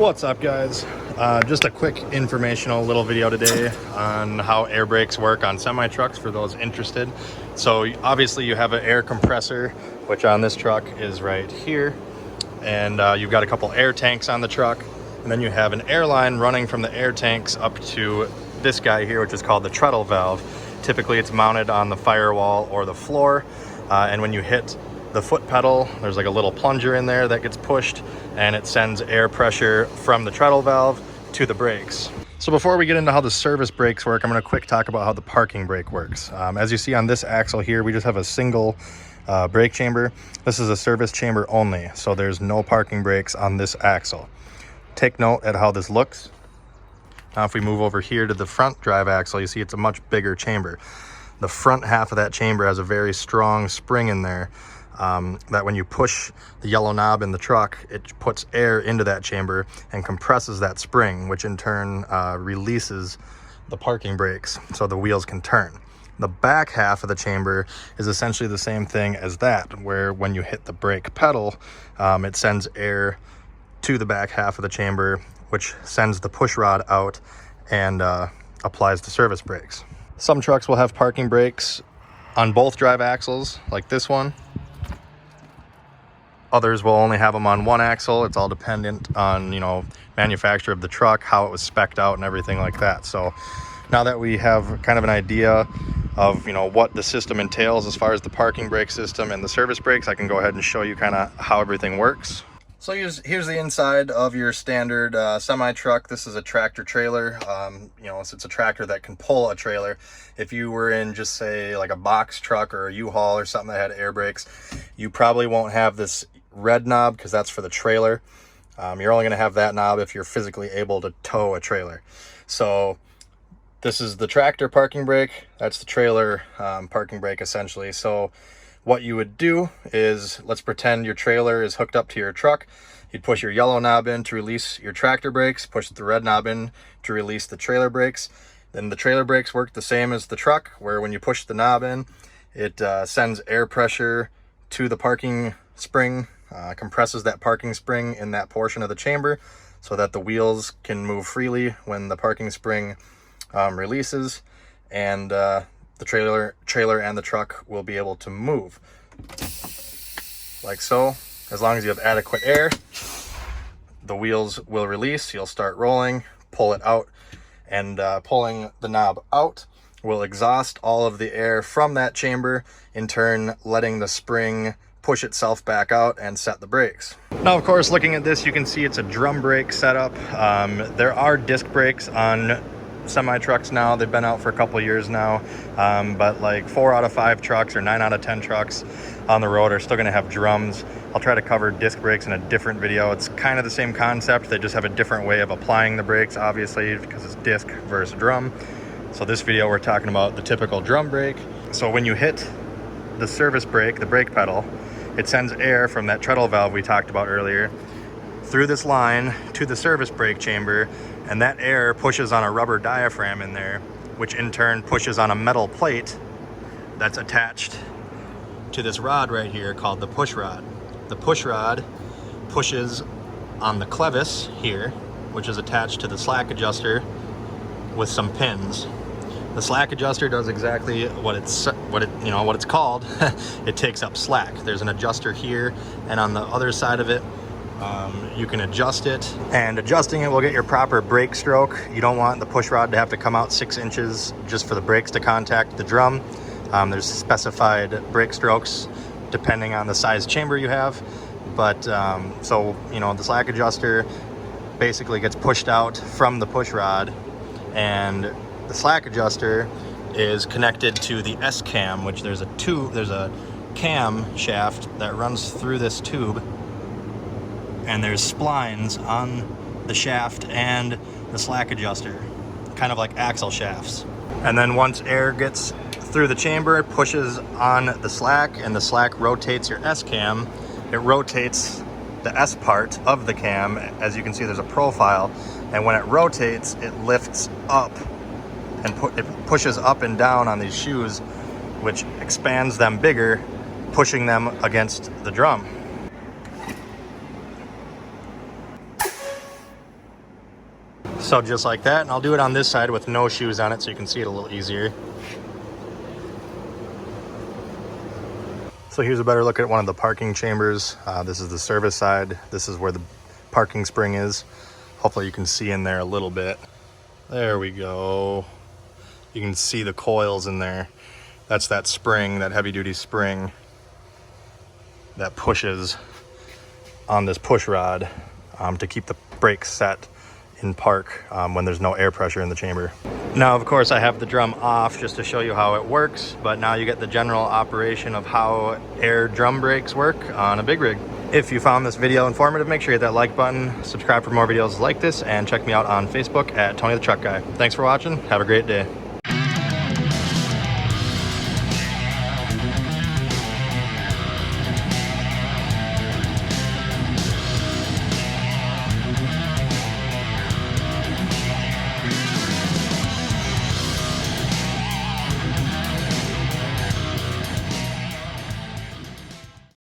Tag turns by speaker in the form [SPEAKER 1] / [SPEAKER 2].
[SPEAKER 1] What's up, guys? Just a quick informational little video today on how air brakes work on semi trucks for those interested. So obviously you have an air compressor, which on this truck is right here, and you've got a couple air tanks on the truck, and then you have an air line running from the air tanks up to this guy here, which is called the treadle valve. Typically it's mounted on the firewall or the floor, and when you hit the foot pedal, there's like a little plunger in there that gets pushed, and it sends air pressure from the treadle valve to the brakes. So before we get into how the service brakes work, I'm going to quick talk about how the parking brake works. As you see on this axle here, we just have a single brake chamber. This is a service chamber only, so there's no parking brakes on this axle. Take note at how this looks. Now if we move over here to the front drive axle, you see it's a much bigger chamber. The front half of that chamber has a very strong spring in there, that when you push the yellow knob in the truck, it puts air into that chamber and compresses that spring, which in turn releases the parking brakes so the wheels can turn. The back half of the chamber is essentially the same thing as that, where when you hit the brake pedal, it sends air to the back half of the chamber, which sends the push rod out and applies the service brakes. Some trucks will have parking brakes on both drive axles, like this one. Others will only have them on one axle. It's all dependent on, manufacturer of the truck, how it was spec'd out and everything like that. So now that we have kind of an idea of, what the system entails as far as the parking brake system and the service brakes, I can go ahead and show you kind of how everything works. So here's the inside of your standard semi truck. This is a tractor trailer. So it's a tractor that can pull a trailer. If you were in just say like a box truck or a U-Haul or something that had air brakes, you probably won't have this red knob because that's for the trailer. You're only going to have that knob if you're physically able to tow a trailer. So this is the tractor parking brake. That's the trailer parking brake essentially. So what you would do is, let's pretend your trailer is hooked up to your truck. You'd push your yellow knob in to release your tractor brakes, push the red knob in to release the trailer brakes. Then the trailer brakes work the same as the truck, where when you push the knob in, it sends air pressure to the parking spring, compresses that parking spring in that portion of the chamber so that the wheels can move freely when the parking spring releases, and the trailer and the truck will be able to move like so. As long as you have adequate air, the wheels will release, you'll start rolling, pull it out, and pulling the knob out will exhaust all of the air from that chamber, in turn letting the spring push itself back out and set the brakes. Now, of course, looking at this, you can see it's a drum brake setup. There are disc brakes on semi trucks now. They've been out for a couple of years now, but like 4 out of 5 trucks or 9 out of 10 trucks on the road are still going to have drums. I'll try to cover disc brakes in a different video. It's kind of the same concept. They just have a different way of applying the brakes, obviously, because it's disc versus drum. So this video, we're talking about the typical drum brake. So when you hit the service brake, the brake pedal, it sends air from that treadle valve we talked about earlier through this line to the service brake chamber, and that air pushes on a rubber diaphragm in there, which in turn pushes on a metal plate that's attached to this rod right here called the push rod. The push rod pushes on the clevis here, which is attached to the slack adjuster with some pins. The slack adjuster does exactly what it's called. It takes up slack. There's an adjuster here, and on the other side of it, you can adjust it, and adjusting it will get your proper brake stroke. You don't want the push rod to have to come out 6 inches just for the brakes to contact the drum. There's specified brake strokes depending on the size chamber you have, but so the slack adjuster basically gets pushed out from the push rod, and the slack adjuster is connected to the S-cam, which there's a cam shaft that runs through this tube, and there's splines on the shaft and the slack adjuster, kind of like axle shafts. And then once air gets through the chamber, it pushes on the slack, and the slack rotates your S-cam. It rotates the S part of the cam. As you can see, there's a profile, and when it rotates, it lifts up and it pushes up and down on these shoes, which expands them bigger, pushing them against the drum. So just like that, and I'll do it on this side with no shoes on it so you can see it a little easier. So here's a better look at one of the parking chambers. This is the service side. This is where the parking spring is. Hopefully you can see in there a little bit. There we go. You can see the coils in there. That's that spring, that heavy duty spring that pushes on this push rod to keep the brakes set in park when there's no air pressure in the chamber. Now, of course, I have the drum off just to show you how it works, but now you get the general operation of how air drum brakes work on a big rig. If you found this video informative, make sure you hit that like button, subscribe for more videos like this, and check me out on Facebook at Tony the Truck Guy. Thanks for watching. Have a great day.